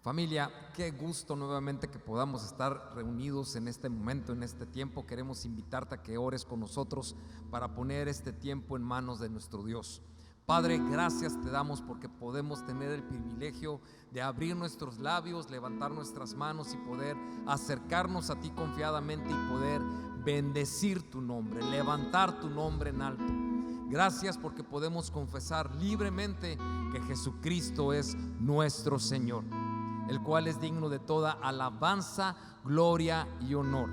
Familia, qué gusto nuevamente que podamos estar reunidos en este momento, en este tiempo. Queremos invitarte a que ores con nosotros para poner este tiempo en manos de nuestro Dios. Padre, gracias te damos porque podemos tener el privilegio de abrir nuestros labios, levantar nuestras manos y poder acercarnos a ti confiadamente y poder bendecir tu nombre, levantar tu nombre en alto. Gracias porque podemos confesar libremente que Jesucristo es nuestro Señor, el cual es digno de toda alabanza, gloria y honor.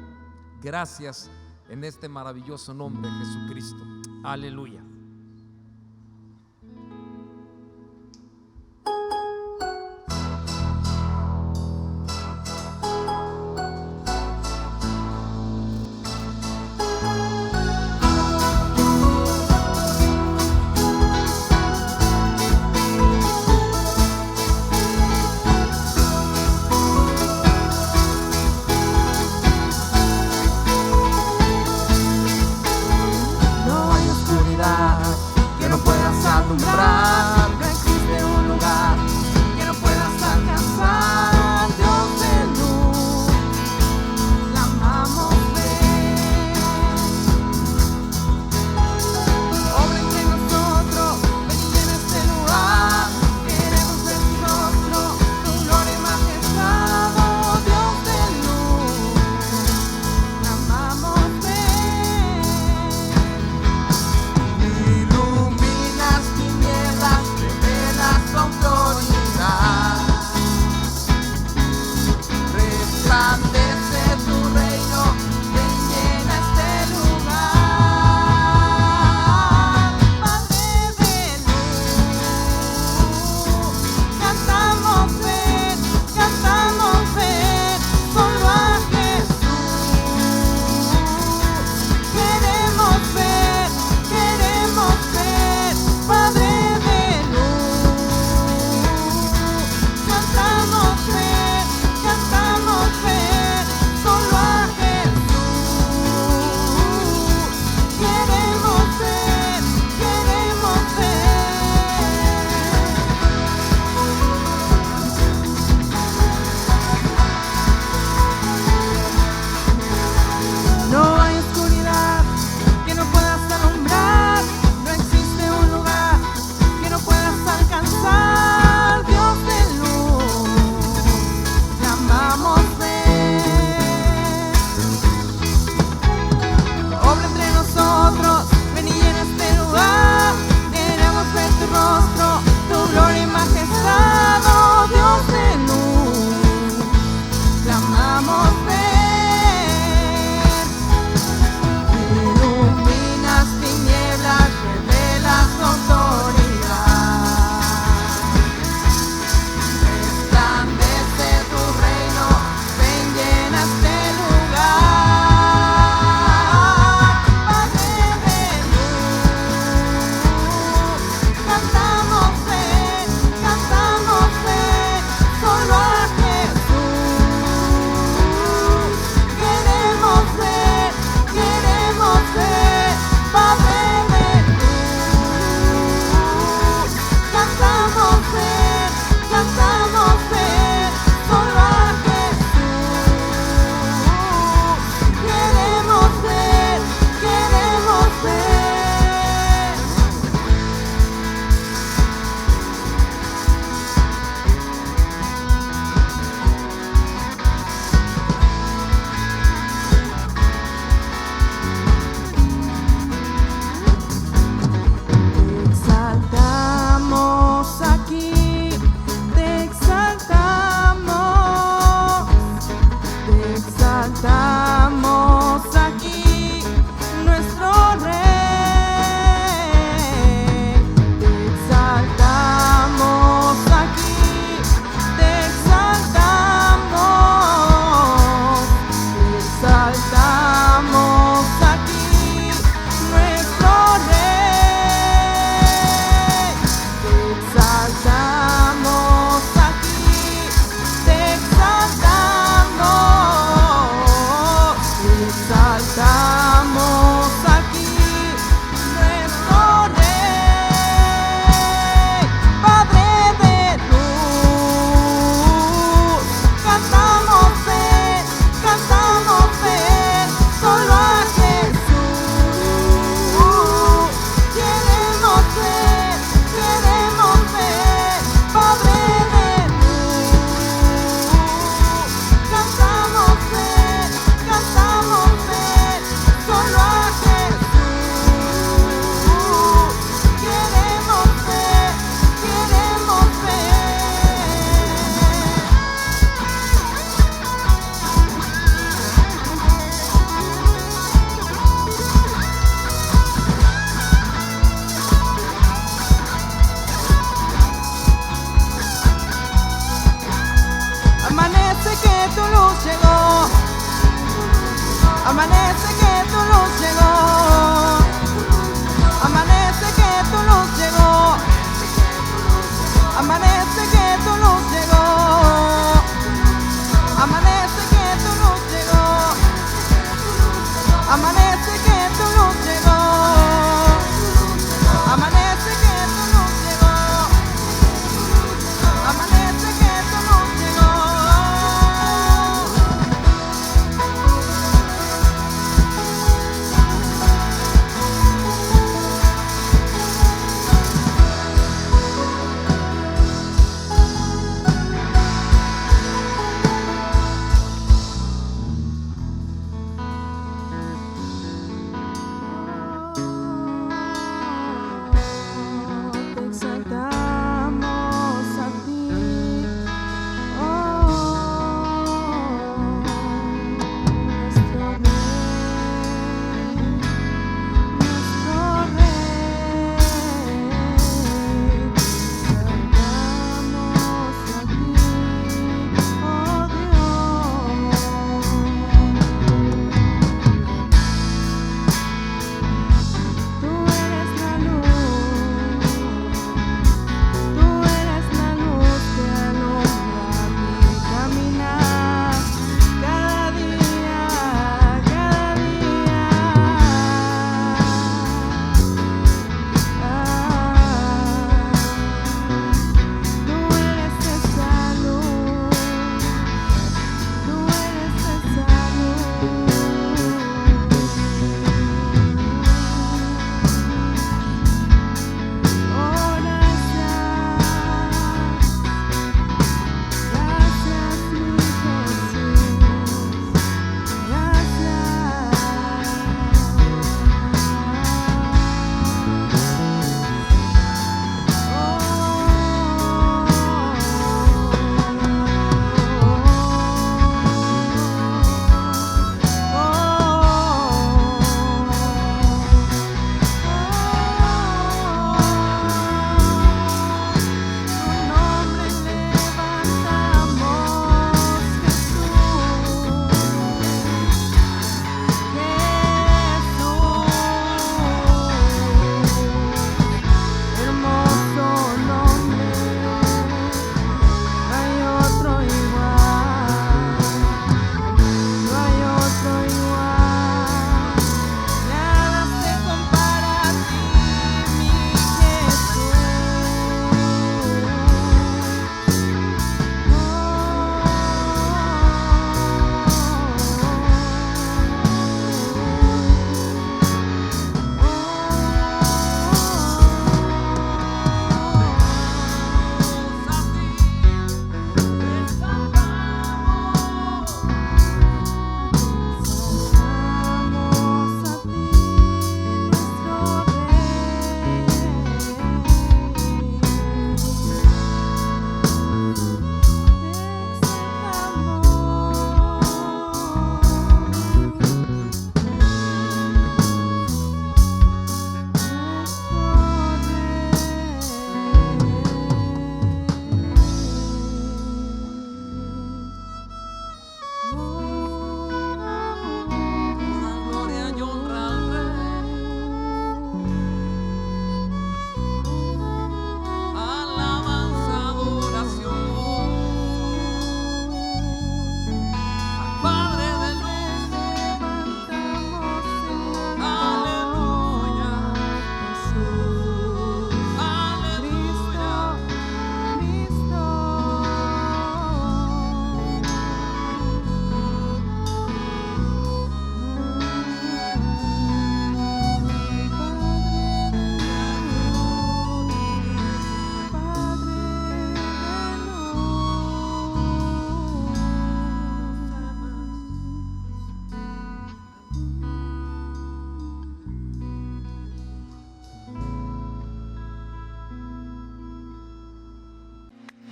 Gracias en este maravilloso nombre, Jesucristo. Aleluya. No hay oscuridad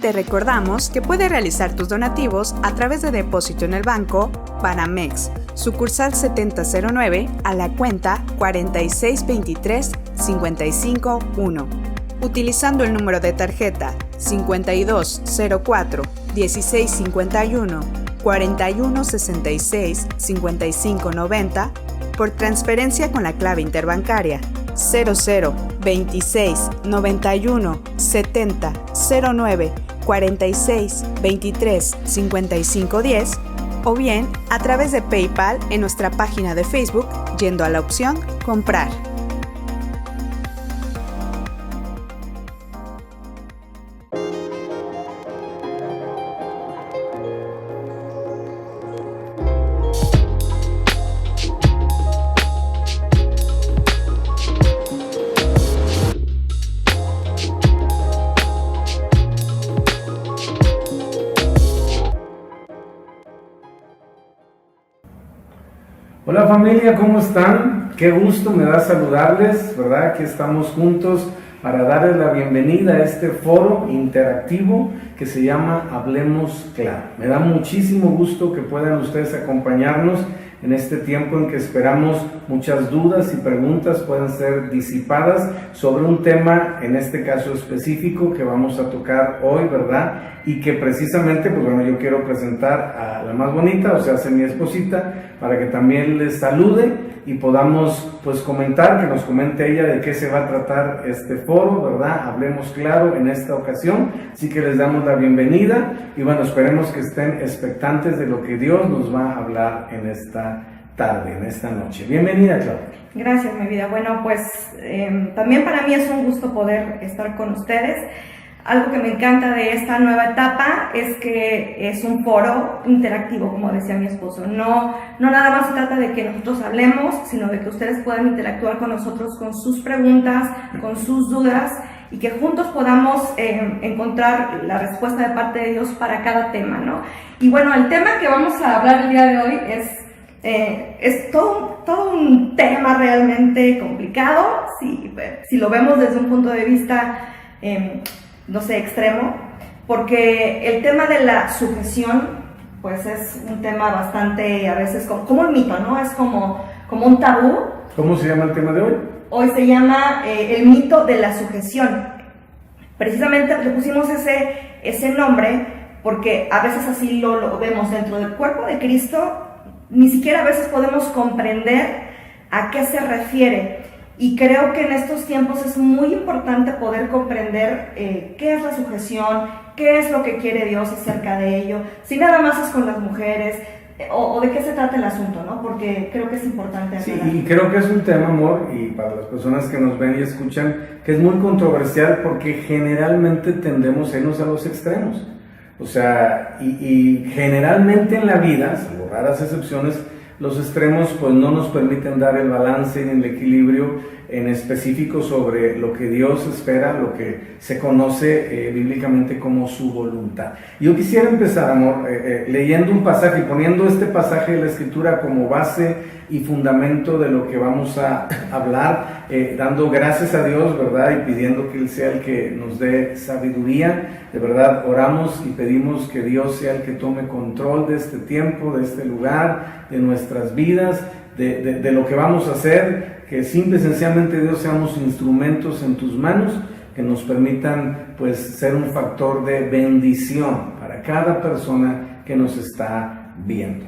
Te recordamos que puedes realizar tus donativos a través de depósito en el banco Banamex, sucursal 7009 a la cuenta 4623-551, utilizando el número de tarjeta 5204-1651-4166-5590 por transferencia con la clave interbancaria 0026 91 70 09 46 23 55 10 o bien a través de PayPal en nuestra página de Facebook yendo a la opción Comprar. Hola familia, ¿cómo están? Qué gusto me da saludarles, ¿verdad? Que estamos juntos para darles la bienvenida a este foro interactivo que se llama Hablemos Claro. Me da muchísimo gusto que puedan ustedes acompañarnos en este tiempo en que esperamos muchas dudas y preguntas puedan ser disipadas sobre un tema, en este caso específico, que vamos a tocar hoy, ¿verdad? Y que precisamente, pues bueno, yo quiero presentar a la más bonita, o sea, mi esposita, para que también les salude y podamos, pues, comentar, que nos comente ella de qué se va a tratar este foro, ¿verdad? Hablemos Claro en esta ocasión, así que les damos la bienvenida y bueno, esperemos que estén expectantes de lo que Dios nos va a hablar en esta tarde, en esta noche. Bienvenida, Claudia. Gracias, mi vida. Bueno, pues también para mí es un gusto poder estar con ustedes. Algo que me encanta de esta nueva etapa es que es un foro interactivo, como decía mi esposo. No nada más se trata de que nosotros hablemos, sino de que ustedes puedan interactuar con nosotros con sus preguntas, con sus dudas, y que juntos podamos encontrar la respuesta de parte de Dios para cada tema, ¿no? Y bueno, el tema que vamos a hablar el día de hoy es todo un tema realmente complicado, si lo vemos desde un punto de vista no sé, extremo, porque el tema de la sujeción, pues es un tema bastante, a veces, como un mito, ¿no? Es como un tabú. ¿Cómo se llama el tema de hoy? Hoy se llama el mito de la sujeción. Precisamente le pusimos ese nombre porque a veces así lo vemos dentro del cuerpo de Cristo, ni siquiera a veces podemos comprender a qué se refiere. Y creo que en estos tiempos es muy importante poder comprender qué es la sujeción, qué es lo que quiere Dios acerca de ello, si nada más es con las mujeres, o de qué se trata el asunto, ¿no? Porque creo que es importante. Sí, y creo que es un tema, amor, y para las personas que nos ven y escuchan, que es muy controversial porque generalmente tendemos a irnos a los extremos. O sea, y generalmente en la vida, salvo raras excepciones, los extremos pues no nos permiten dar el balance ni el equilibrio en específico sobre lo que Dios espera, lo que se conoce bíblicamente como su voluntad. Yo quisiera empezar, amor, leyendo un pasaje y poniendo este pasaje de la Escritura como base y fundamento de lo que vamos a hablar, dando gracias a Dios, ¿verdad? Y pidiendo que Él sea el que nos dé sabiduría. De verdad, oramos y pedimos que Dios sea el que tome control de este tiempo, de este lugar, de nuestras vidas, de lo que vamos a hacer, que simple y sencillamente Dios seamos instrumentos en tus manos, que nos permitan pues ser un factor de bendición para cada persona que nos está viendo.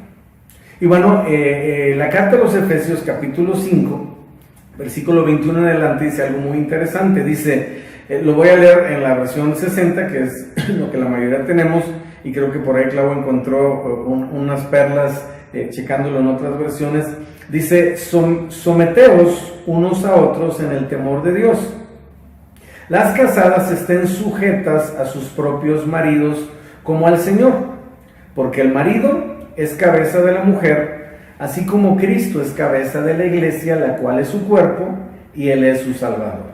Y bueno, la carta de los Efesios capítulo 5, versículo 21 en adelante dice algo muy interesante. Dice, lo voy a leer en la versión 60, que es lo que la mayoría tenemos, y creo que por ahí Clau encontró unas perlas checándolo en otras versiones. Dice, someteos unos a otros en el temor de Dios. Las casadas estén sujetas a sus propios maridos como al Señor, porque el marido es cabeza de la mujer, así como Cristo es cabeza de la iglesia, la cual es su cuerpo, y Él es su Salvador.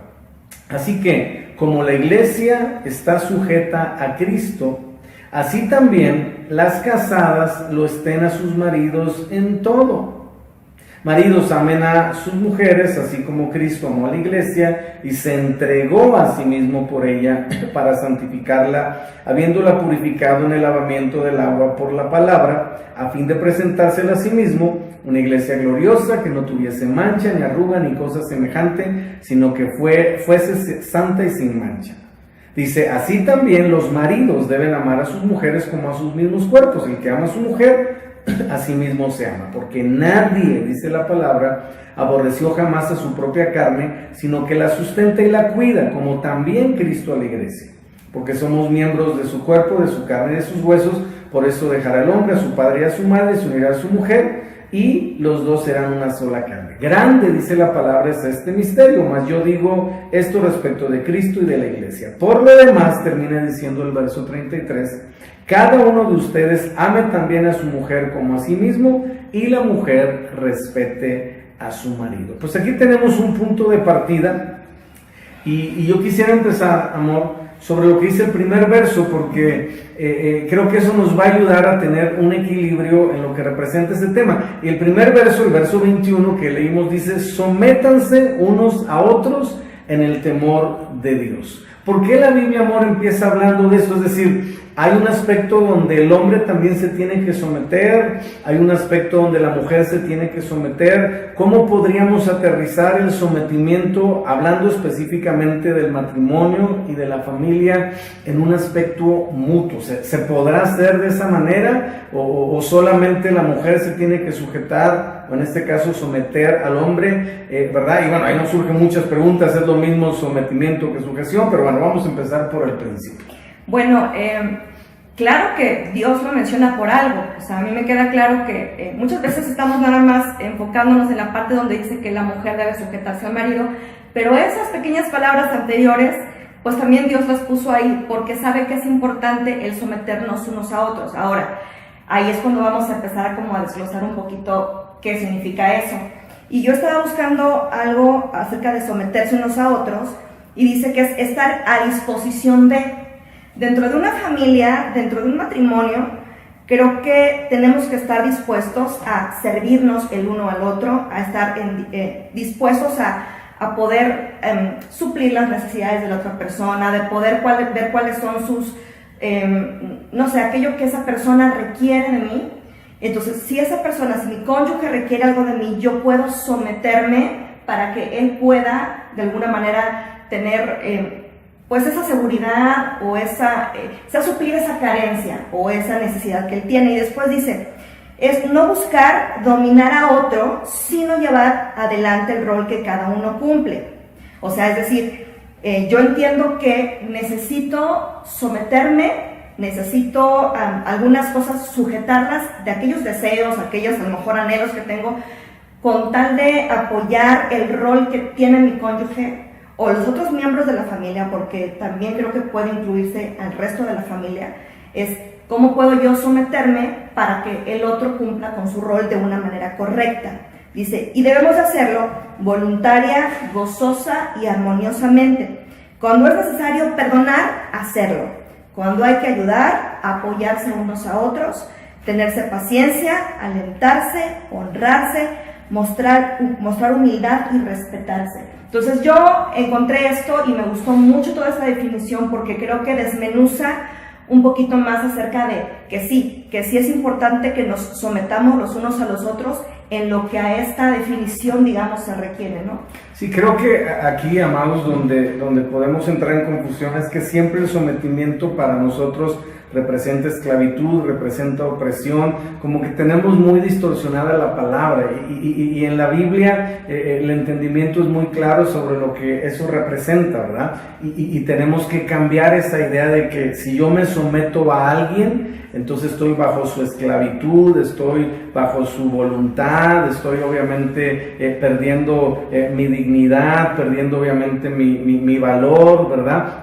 Así que, como la iglesia está sujeta a Cristo, así también las casadas lo estén a sus maridos en todo. Maridos, amen a sus mujeres, así como Cristo amó a la iglesia y se entregó a sí mismo por ella para santificarla, habiéndola purificado en el lavamiento del agua por la palabra, a fin de presentársela a sí mismo, una iglesia gloriosa, que no tuviese mancha, ni arruga, ni cosa semejante, sino que fuese santa y sin mancha. Dice, así también los maridos deben amar a sus mujeres como a sus mismos cuerpos. El que ama a su mujer, a sí mismo se ama, porque nadie, dice la palabra, aborreció jamás a su propia carne, sino que la sustenta y la cuida, como también Cristo a la iglesia, porque somos miembros de su cuerpo, de su carne y de sus huesos. Por eso dejará el hombre a su padre y a su madre, se unirá a su mujer, y los dos serán una sola carne. Grande, dice la palabra, es este misterio, mas yo digo esto respecto de Cristo y de la iglesia. Por lo demás, termina diciendo el verso 33, cada uno de ustedes ame también a su mujer como a sí mismo, y la mujer respete a su marido. Pues aquí tenemos un punto de partida, y yo quisiera empezar, amor, sobre lo que dice el primer verso, porque creo que eso nos va a ayudar a tener un equilibrio en lo que representa este tema. Y el primer verso, el verso 21 que leímos, dice, sométanse unos a otros en el temor de Dios. ¿Por qué la Biblia, amor, empieza hablando de esto? Es decir, hay un aspecto donde el hombre también se tiene que someter, hay un aspecto donde la mujer se tiene que someter. ¿Cómo podríamos aterrizar el sometimiento, hablando específicamente del matrimonio y de la familia, en un aspecto mutuo? ¿Se podrá hacer de esa manera? ¿O solamente la mujer se tiene que sujetar, o en este caso someter al hombre? ¿Verdad? Y bueno, ahí nos surgen muchas preguntas, es lo mismo sometimiento que sujeción, pero bueno, vamos a empezar por el principio. Bueno, claro que Dios lo menciona por algo. O sea, a mí me queda claro que muchas veces estamos nada más enfocándonos en la parte donde dice que la mujer debe sujetarse al marido, pero esas pequeñas palabras anteriores, pues también Dios las puso ahí porque sabe que es importante el someternos unos a otros. Ahora, ahí es cuando vamos a empezar como a desglosar un poquito qué significa eso. Y yo estaba buscando algo acerca de someterse unos a otros, y dice que es estar a disposición de. Dentro de una familia, dentro de un matrimonio, creo que tenemos que estar dispuestos a servirnos el uno al otro, a estar dispuestos a poder suplir las necesidades de la otra persona, de poder ver cuáles son sus, no sé, aquello que esa persona requiere de mí. Entonces, si esa persona, si mi cónyuge requiere algo de mí, yo puedo someterme para que él pueda, de alguna manera, tener pues esa seguridad o suplir esa carencia o esa necesidad que él tiene. Y después dice, es no buscar dominar a otro, sino llevar adelante el rol que cada uno cumple. O sea, es decir, yo entiendo que necesito someterme, necesito algunas cosas sujetarlas de aquellos deseos, aquellos a lo mejor anhelos que tengo, con tal de apoyar el rol que tiene mi cónyuge o los otros miembros de la familia, porque también creo que puede incluirse al resto de la familia. Es cómo puedo yo someterme para que el otro cumpla con su rol de una manera correcta. Dice, y debemos hacerlo voluntaria, gozosa y armoniosamente. Cuando es necesario perdonar, hacerlo. Cuando hay que ayudar, apoyarse unos a otros, tenerse paciencia, alentarse, honrarse, mostrar humildad y respetarse. Entonces yo encontré esto y me gustó mucho toda esta definición porque creo que desmenuza un poquito más acerca de que sí es importante que nos sometamos los unos a los otros en lo que a esta definición, digamos, se requiere, ¿no? Sí, creo que aquí, amados, donde podemos entrar en confusión es que siempre el sometimiento para nosotros representa esclavitud, representa opresión, como que tenemos muy distorsionada la palabra y en la Biblia el entendimiento es muy claro sobre lo que eso representa, ¿verdad? Y tenemos que cambiar esa idea de que si yo me someto a alguien, entonces estoy bajo su esclavitud, estoy bajo su voluntad, estoy obviamente perdiendo mi dignidad, perdiendo obviamente mi valor, ¿verdad?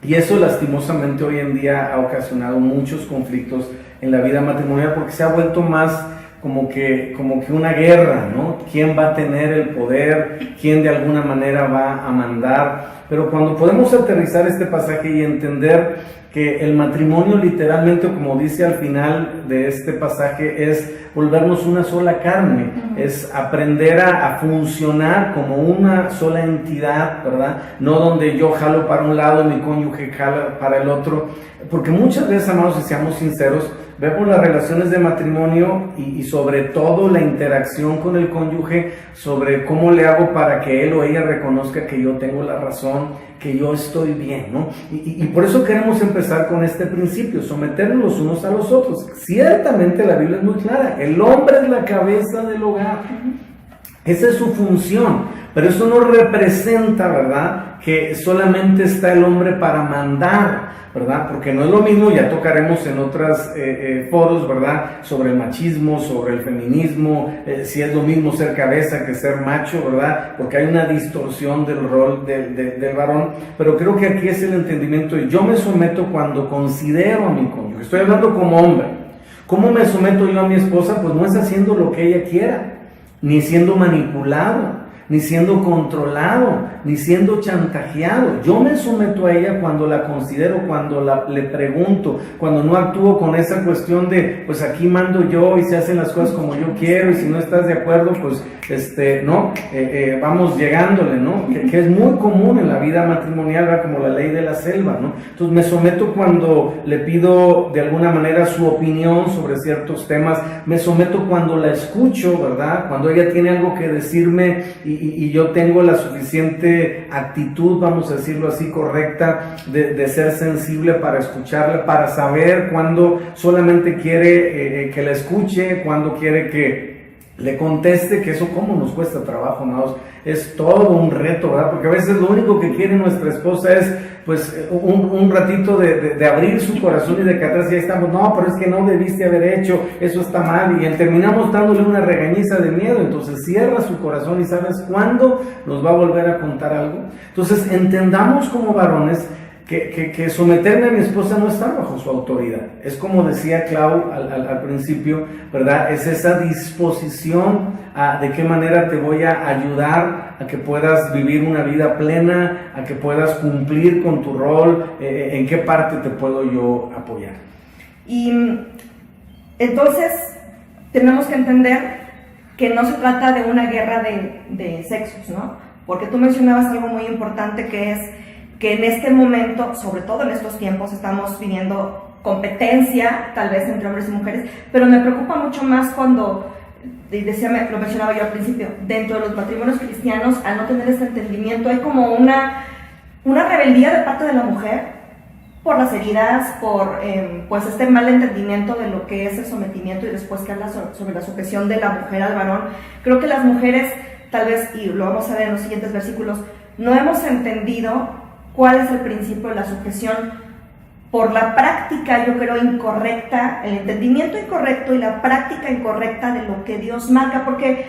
Y eso lastimosamente hoy en día ha ocasionado muchos conflictos en la vida matrimonial porque se ha vuelto más como que una guerra, ¿no? ¿Quién va a tener el poder? ¿Quién de alguna manera va a mandar? Pero cuando podemos aterrizar este pasaje y entender que el matrimonio literalmente, como dice al final de este pasaje, es volvernos una sola carne, es aprender a funcionar como una sola entidad, ¿verdad? No donde yo jalo para un lado y mi cónyuge jala para el otro, porque muchas veces, amados, si seamos sinceros, vemos las relaciones de matrimonio y sobre todo la interacción con el cónyuge, sobre cómo le hago para que él o ella reconozca que yo tengo la razón, que yo estoy bien, ¿no? Y por eso queremos empezar con este principio, someternos los unos a los otros. Ciertamente la Biblia es muy clara, el hombre es la cabeza del hogar, esa es su función, pero eso no representa, ¿verdad?, que solamente está el hombre para mandar, ¿verdad? Porque no es lo mismo, ya tocaremos en otros foros, ¿verdad?, sobre el machismo, sobre el feminismo, si es lo mismo ser cabeza que ser macho, ¿verdad? Porque hay una distorsión del rol del varón, pero creo que aquí es el entendimiento de yo me someto cuando considero a mi cónyuge, estoy hablando como hombre. ¿Cómo me someto yo a mi esposa? Pues no es haciendo lo que ella quiera, ni siendo manipulado, ni siendo controlado, ni siendo chantajeado. Yo me someto a ella cuando la considero, cuando le pregunto, cuando no actúo con esa cuestión de, pues aquí mando yo y se hacen las cosas como yo quiero, y si no estás de acuerdo, pues, vamos llegándole, ¿no? Que es muy común en la vida matrimonial, ¿verdad? Como la ley de la selva, ¿no? Entonces me someto cuando le pido de alguna manera su opinión sobre ciertos temas, me someto cuando la escucho, ¿verdad? Cuando ella tiene algo que decirme y yo tengo la suficiente actitud, vamos a decirlo así, correcta, de ser sensible para escucharla, para saber cuándo solamente quiere que la escuche, cuándo quiere que le conteste, que eso como nos cuesta trabajo, amados, es todo un reto, ¿verdad? Porque a veces lo único que quiere nuestra esposa es, pues, un ratito de abrir su corazón y de que atrás ya estamos, no, pero es que no debiste haber hecho, eso está mal, y terminamos dándole una regañiza de miedo. Entonces cierra su corazón y ¿sabes cuándo nos va a volver a contar algo? Entonces entendamos como varones que someterme a mi esposa no está bajo su autoridad. Es como decía Clau al principio, ¿verdad? Es esa disposición a de qué manera te voy a ayudar a que puedas vivir una vida plena, a que puedas cumplir con tu rol, en qué parte te puedo yo apoyar. Y entonces tenemos que entender que no se trata de una guerra de sexos, ¿no? Porque tú mencionabas algo muy importante, que es que en este momento, sobre todo en estos tiempos, estamos viviendo competencia, tal vez entre hombres y mujeres, pero me preocupa mucho más cuando, lo mencionaba yo al principio, dentro de los matrimonios cristianos, al no tener este entendimiento, hay como una rebeldía de parte de la mujer por las heridas, por pues este mal entendimiento de lo que es el sometimiento, y después que habla sobre la sujeción de la mujer al varón. Creo que las mujeres, tal vez, y lo vamos a ver en los siguientes versículos, no hemos entendido cuál es el principio de la sujeción por la práctica, yo creo, incorrecta, el entendimiento incorrecto y la práctica incorrecta de lo que Dios marca, porque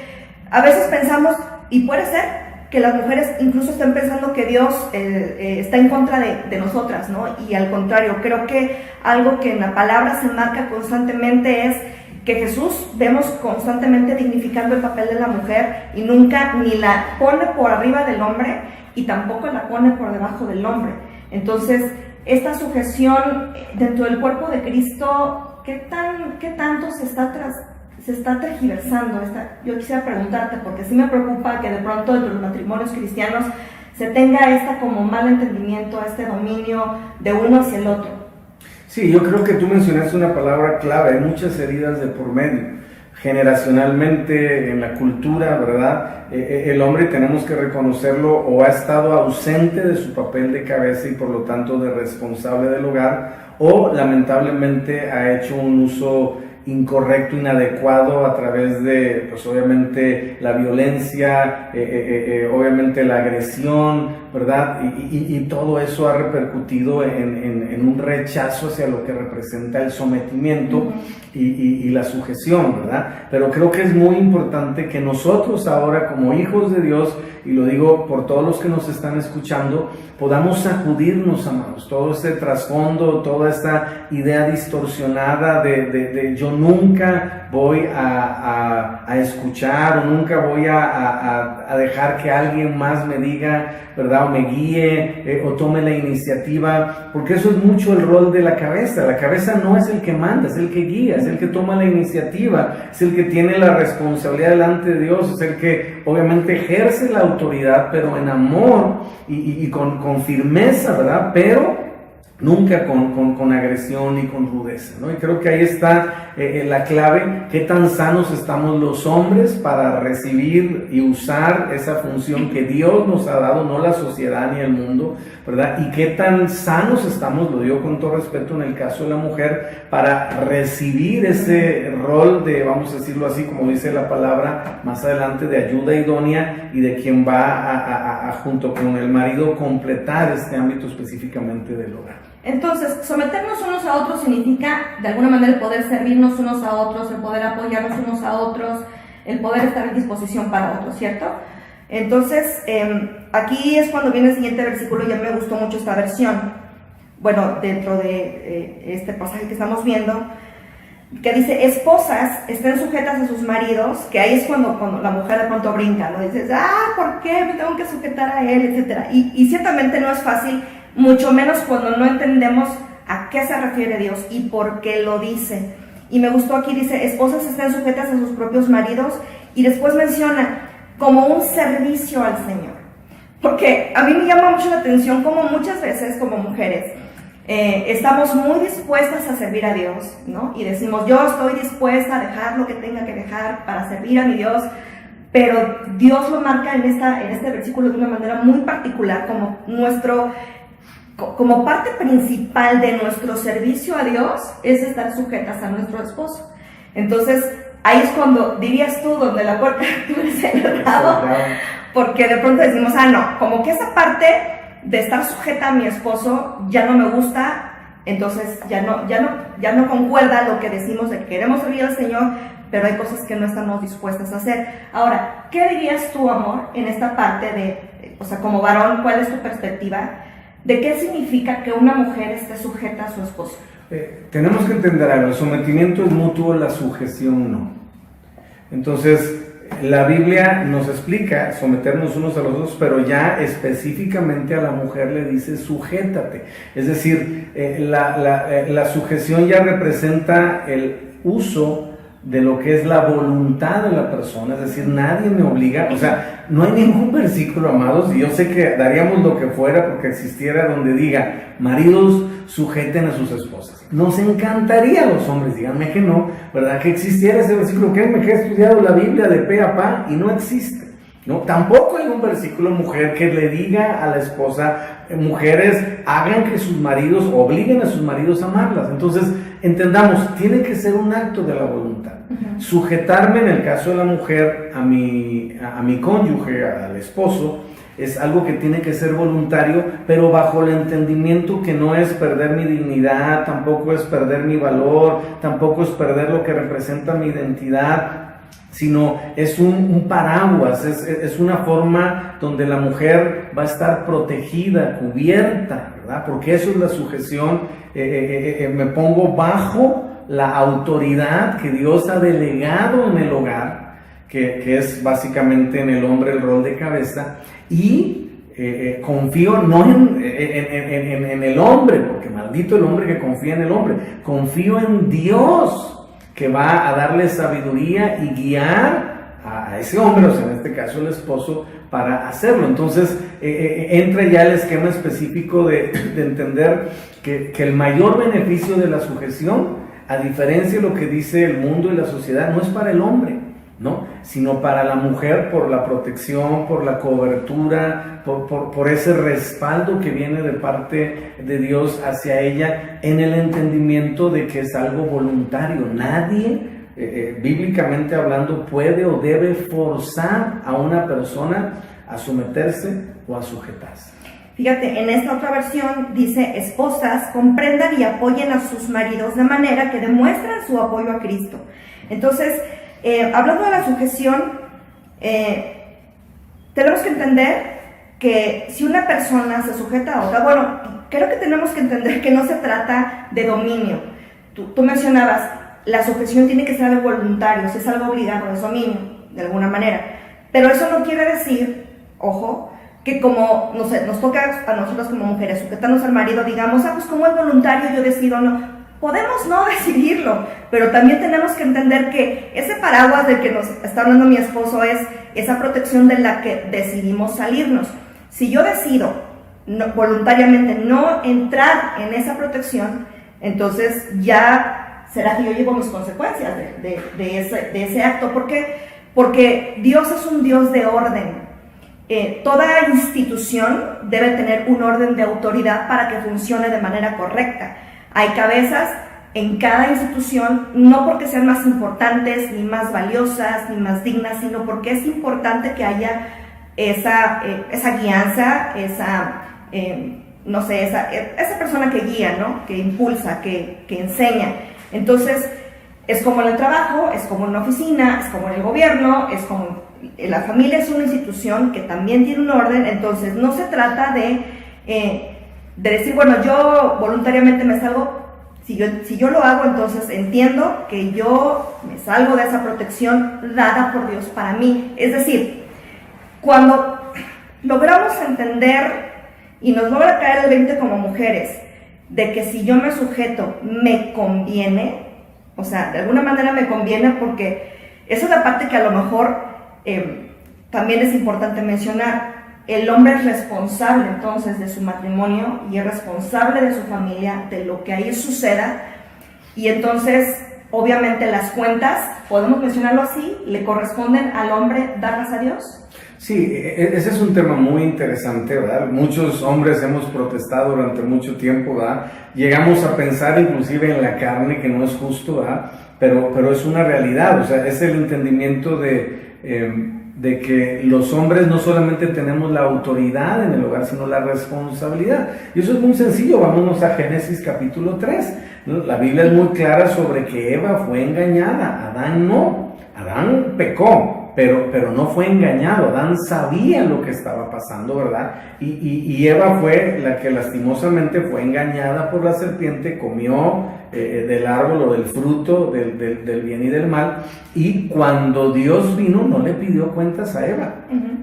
a veces pensamos, y puede ser que las mujeres incluso estén pensando que Dios está en contra de nosotras, ¿no? Y al contrario, creo que algo que en la palabra se marca constantemente es que Jesús vemos constantemente dignificando el papel de la mujer y nunca ni la pone por arriba del hombre y tampoco la pone por debajo del hombre. Entonces, esta sujeción dentro del cuerpo de Cristo, ¿qué tanto se está tergiversando? Yo quisiera preguntarte, porque sí me preocupa que de pronto entre los matrimonios cristianos se tenga como mal entendimiento, este dominio de uno hacia el otro. Sí, yo creo que tú mencionaste una palabra clave, hay muchas heridas de por medio. Generalmente en la cultura, ¿verdad? El hombre, tenemos que reconocerlo, o ha estado ausente de su papel de cabeza y por lo tanto de responsable del hogar, o lamentablemente ha hecho un uso incorrecto, inadecuado a través de, pues obviamente, la violencia, obviamente la agresión, ¿verdad? Y todo eso ha repercutido en un rechazo hacia lo que representa el sometimiento y la sujeción, ¿verdad? Pero creo que es muy importante que nosotros ahora, como hijos de Dios, y lo digo por todos los que nos están escuchando, podamos sacudirnos, amados, todo este trasfondo, toda esta idea distorsionada de yo nunca voy a escuchar o nunca voy a dejar que alguien más me diga, ¿verdad? O me guíe o tome la iniciativa, porque eso es mucho el rol de la cabeza. La cabeza no es el que manda, es el que guía, es el que toma la iniciativa, es el que tiene la responsabilidad delante de Dios, es el que obviamente ejerce la autoridad, pero en amor y con firmeza, ¿verdad? Pero nunca con agresión ni con rudeza, ¿no? Y creo que ahí está la clave, qué tan sanos estamos los hombres para recibir y usar esa función que Dios nos ha dado, no la sociedad ni el mundo, ¿verdad? Y qué tan sanos estamos, lo digo con todo respeto en el caso de la mujer, para recibir ese rol de, vamos a decirlo así, como dice la palabra más adelante, de ayuda idónea y de quien va a junto con el marido completar este ámbito específicamente del hogar. Entonces, someternos unos a otros significa, de alguna manera, el poder servirnos unos a otros, el poder apoyarnos unos a otros, el poder estar en disposición para otros, ¿cierto? Entonces, aquí es cuando viene el siguiente versículo, ya me gustó mucho esta versión, bueno, dentro de este pasaje que estamos viendo, que dice, esposas, estén sujetas a sus maridos, que ahí es cuando la mujer de pronto brinca, ¿no? Dices, ¿por qué me tengo que sujetar a él, etcétera? Y ciertamente no es fácil, mucho menos cuando no entendemos a qué se refiere Dios y por qué lo dice. Y me gustó aquí, dice, esposas estén sujetas a sus propios maridos, y después menciona como un servicio al Señor. Porque a mí me llama mucho la atención como muchas veces como mujeres estamos muy dispuestas a servir a Dios, ¿no? Y decimos, yo estoy dispuesta a dejar lo que tenga que dejar para servir a mi Dios, pero Dios lo marca en este versículo de una manera muy particular como parte principal de nuestro servicio a Dios es estar sujetas a nuestro esposo. Entonces, ahí es cuando dirías tú, donde la puerta tú eres el lado, porque de pronto decimos, no, como que esa parte de estar sujeta a mi esposo ya no me gusta, entonces ya no concuerda lo que decimos de que queremos servir al Señor, pero hay cosas que no estamos dispuestas a hacer. Ahora, ¿qué dirías tú, amor, en esta parte o sea, como varón, cuál es tu perspectiva de qué significa que una mujer esté sujeta a su esposo? Tenemos que entender algo, el sometimiento es mutuo, la sujeción no. Entonces, la Biblia nos explica someternos unos a los otros, pero ya específicamente a la mujer le dice sujétate. Es decir, la sujeción ya representa el uso de lo que es la voluntad de la persona, es decir, nadie me obliga, o sea, no hay ningún versículo, amados, y yo sé que daríamos lo que fuera porque existiera donde diga, maridos, sujeten a sus esposas. Nos encantaría a los hombres, díganme que no, ¿verdad? Que existiera ese versículo, créanme que he estudiado la Biblia de pe a pa y no existe, ¿no? Tampoco hay un versículo, mujer, que le diga a la esposa, mujeres, hagan que sus maridos, obliguen a sus maridos a amarlas. Entonces, entendamos, tiene que ser un acto de la voluntad. Sujetarme, en el caso de la mujer, a mi cónyuge, al esposo, es algo que tiene que ser voluntario, pero bajo el entendimiento que no es perder mi dignidad, tampoco es perder mi valor, tampoco es perder lo que representa mi identidad, sino es un paraguas, es una forma donde la mujer va a estar protegida, cubierta, ¿verdad? Porque eso es la sujeción, me pongo bajo la autoridad que Dios ha delegado en el hogar, que es básicamente en el hombre el rol de cabeza, y confío no en el hombre, porque maldito el hombre que confía en el hombre, confío en Dios, que va a darle sabiduría y guiar a ese hombre, o sea, en este caso el esposo, para hacerlo. Entonces entra ya el esquema específico de entender que el mayor beneficio de la sujeción, a diferencia de lo que dice el mundo y la sociedad, no es para el hombre, ¿no? Sino para la mujer, por la protección, por la cobertura, por ese respaldo que viene de parte de Dios hacia ella, en el entendimiento de que es algo voluntario. Nadie, bíblicamente hablando, puede o debe forzar a una persona a someterse o a sujetarse. Fíjate, en esta otra versión dice, esposas, comprendan y apoyen a sus maridos de manera que demuestran su apoyo a Cristo. Entonces, hablando de la sujeción, tenemos que entender que si una persona se sujeta a otra, bueno, creo que tenemos que entender que no se trata de dominio. Tú mencionabas, la sujeción tiene que ser algo voluntario, si es algo obligado, es dominio, de alguna manera. Pero eso no quiere decir, ojo, que como, no sé, nos toca a nosotros como mujeres sujetarnos al marido, digamos, pues como es voluntario, yo decido no. Podemos no decidirlo, pero también tenemos que entender que ese paraguas del que nos está hablando mi esposo es esa protección de la que decidimos salirnos. Si yo decido voluntariamente no entrar en esa protección, entonces ya será que yo llevo mis consecuencias de ese acto. ¿Por qué? Porque Dios es un Dios de orden. Toda institución debe tener un orden de autoridad para que funcione de manera correcta. Hay cabezas en cada institución, no porque sean más importantes, ni más valiosas, ni más dignas, sino porque es importante que haya esa guianza, esa persona que guía, ¿no? Que impulsa, que enseña. Entonces, es como en el trabajo, es como en una oficina, es como en el gobierno, es como la familia es una institución que también tiene un orden. Entonces no se trata de decir, bueno, yo voluntariamente me salgo. Si yo lo hago, entonces entiendo que yo me salgo de esa protección dada por Dios para mí. Es decir, cuando logramos entender y nos logra caer el 20 como mujeres, de que si yo me sujeto, me conviene, o sea, de alguna manera me conviene, porque esa es la parte que a lo mejor también es importante mencionar. El hombre es responsable entonces de su matrimonio y es responsable de su familia, de lo que ahí suceda, y entonces obviamente las cuentas, podemos mencionarlo así, le corresponden al hombre darlas a Dios. Sí, ese es un tema muy interesante, ¿verdad? Muchos hombres hemos protestado durante mucho tiempo, ¿verdad? Llegamos a pensar inclusive en la carne, que no es justo, ¿verdad? Pero es una realidad, o sea, es el entendimiento de que los hombres no solamente tenemos la autoridad en el hogar, sino la responsabilidad. Y eso es muy sencillo, vámonos a Génesis capítulo 3, ¿no? La Biblia es muy clara sobre que Eva fue engañada, Adán no. Adán pecó, pero no fue engañado. Adán sabía lo que estaba pasando, ¿verdad? Y Eva fue la que lastimosamente fue engañada por la serpiente, comió del árbol o del fruto del bien y del mal, y cuando Dios vino no le pidió cuentas a Eva,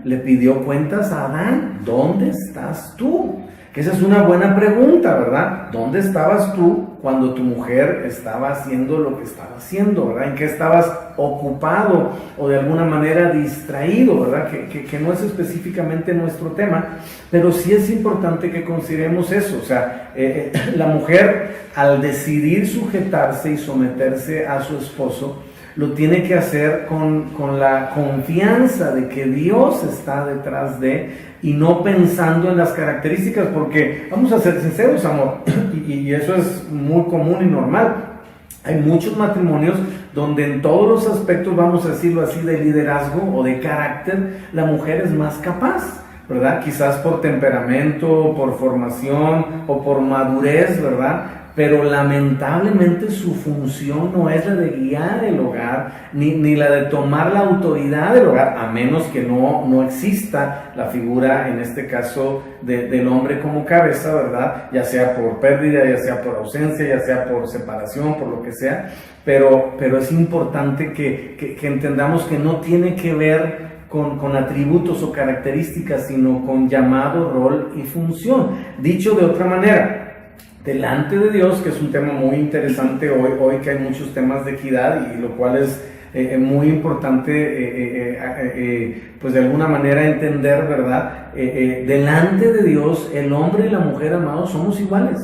le pidió cuentas a Adán. ¿Dónde estás tú? Que esa es una buena pregunta, ¿verdad? ¿Dónde estabas tú cuando tu mujer estaba haciendo lo que estaba haciendo, ¿verdad? ¿En qué estabas ocupado o de alguna manera distraído, ¿verdad? Que no es específicamente nuestro tema, pero sí es importante que consideremos eso. O sea, la mujer, al decidir sujetarse y someterse a su esposo, lo tiene que hacer con la confianza de que Dios está detrás de, y no pensando en las características, porque vamos a ser sinceros, amor, y eso es muy común y normal. Hay muchos matrimonios donde en todos los aspectos, vamos a decirlo así, de liderazgo o de carácter, la mujer es más capaz, ¿verdad? Quizás por temperamento, por formación o por madurez, ¿verdad? Pero lamentablemente su función no es la de guiar el hogar, ni la de tomar la autoridad del hogar, a menos que no exista la figura, en este caso, del hombre como cabeza, ¿verdad? Ya sea por pérdida, ya sea por ausencia, ya sea por separación, por lo que sea, pero es importante que entendamos que no tiene que ver con atributos o características, sino con llamado, rol y función. Dicho de otra manera, delante de Dios, que es un tema muy interesante hoy que hay muchos temas de equidad, y lo cual es muy importante pues de alguna manera entender, ¿verdad? Delante de Dios, el hombre y la mujer, amados, somos iguales.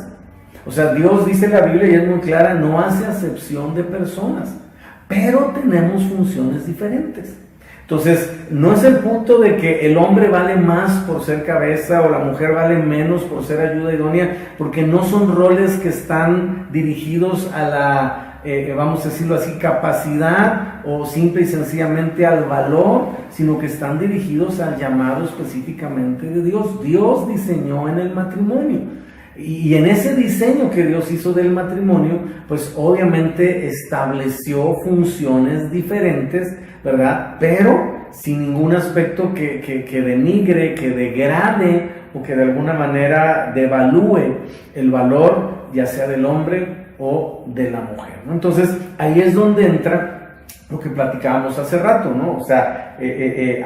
O sea, Dios dice en la Biblia, y es muy clara, no hace acepción de personas, pero tenemos funciones diferentes. Entonces, no es el punto de que el hombre vale más por ser cabeza o la mujer vale menos por ser ayuda idónea, porque no son roles que están dirigidos a la, vamos a decirlo así, capacidad o simple y sencillamente al valor, sino que están dirigidos al llamado específicamente de Dios. Dios diseñó en el matrimonio. Y en ese diseño que Dios hizo del matrimonio, pues obviamente estableció funciones diferentes, ¿verdad? Pero sin ningún aspecto que denigre, que degrade o que de alguna manera devalúe el valor, ya sea del hombre o de la mujer, ¿no? Entonces, ahí es donde entra lo que platicábamos hace rato, ¿no? O sea,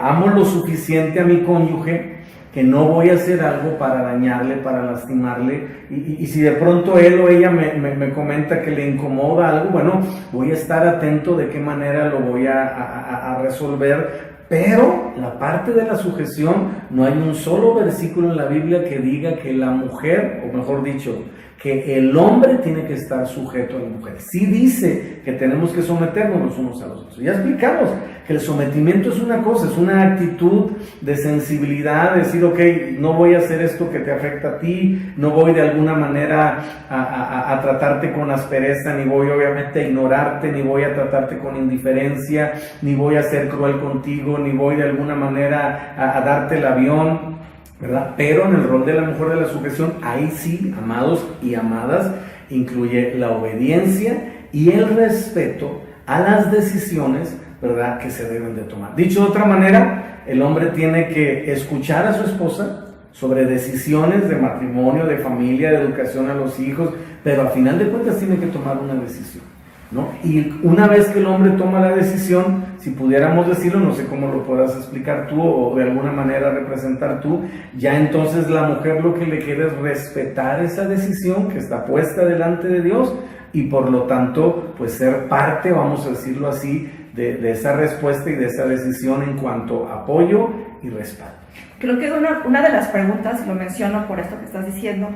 amo lo suficiente a mi cónyuge que no voy a hacer algo para dañarle, para lastimarle, y si de pronto él o ella me comenta que le incomoda algo, bueno, voy a estar atento de qué manera lo voy a resolver. Pero la parte de la sujeción, no hay un solo versículo en la Biblia que diga que la mujer, o mejor dicho, que el hombre tiene que estar sujeto a la mujer. Sí dice que tenemos que someternos los unos a los otros. Ya explicamos que el sometimiento es una cosa, es una actitud de sensibilidad, de decir, ok, no voy a hacer esto que te afecta a ti, no voy de alguna manera a tratarte con aspereza, ni voy obviamente a ignorarte, ni voy a tratarte con indiferencia, ni voy a ser cruel contigo, ni voy de alguna manera a darte el avión, ¿verdad? Pero en el rol de la mujer de la sujeción, ahí sí, amados y amadas, incluye la obediencia y el respeto a las decisiones, ¿verdad?, que se deben de tomar. Dicho de otra manera, el hombre tiene que escuchar a su esposa sobre decisiones de matrimonio, de familia, de educación a los hijos, pero al final de cuentas tiene que tomar una decisión, ¿no? Y una vez que el hombre toma la decisión, si pudiéramos decirlo, no sé cómo lo puedas explicar tú o de alguna manera representar tú, ya entonces la mujer lo que le queda es respetar esa decisión que está puesta delante de Dios y por lo tanto pues ser parte, vamos a decirlo así, de esa respuesta y de esa decisión en cuanto a apoyo y respaldo. Creo que una de las preguntas, y lo menciono por esto que estás diciendo,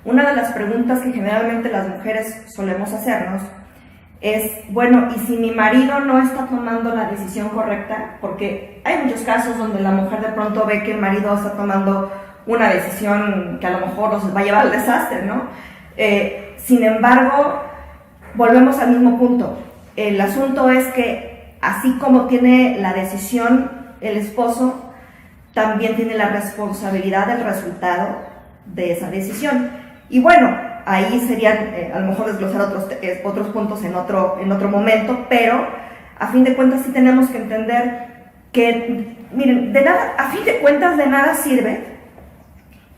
una de las preguntas que generalmente las mujeres solemos hacernos es, bueno, ¿y si mi marido no está tomando la decisión correcta? Porque hay muchos casos donde la mujer de pronto ve que el marido está tomando una decisión que a lo mejor los va a llevar al desastre, ¿no? Sin embargo, volvemos al mismo punto. El asunto es que así como tiene la decisión el esposo, también tiene la responsabilidad del resultado de esa decisión. Y bueno, ahí serían a lo mejor desglosar otros puntos en otro momento, pero a fin de cuentas sí tenemos que entender que, miren, a fin de cuentas de nada sirve,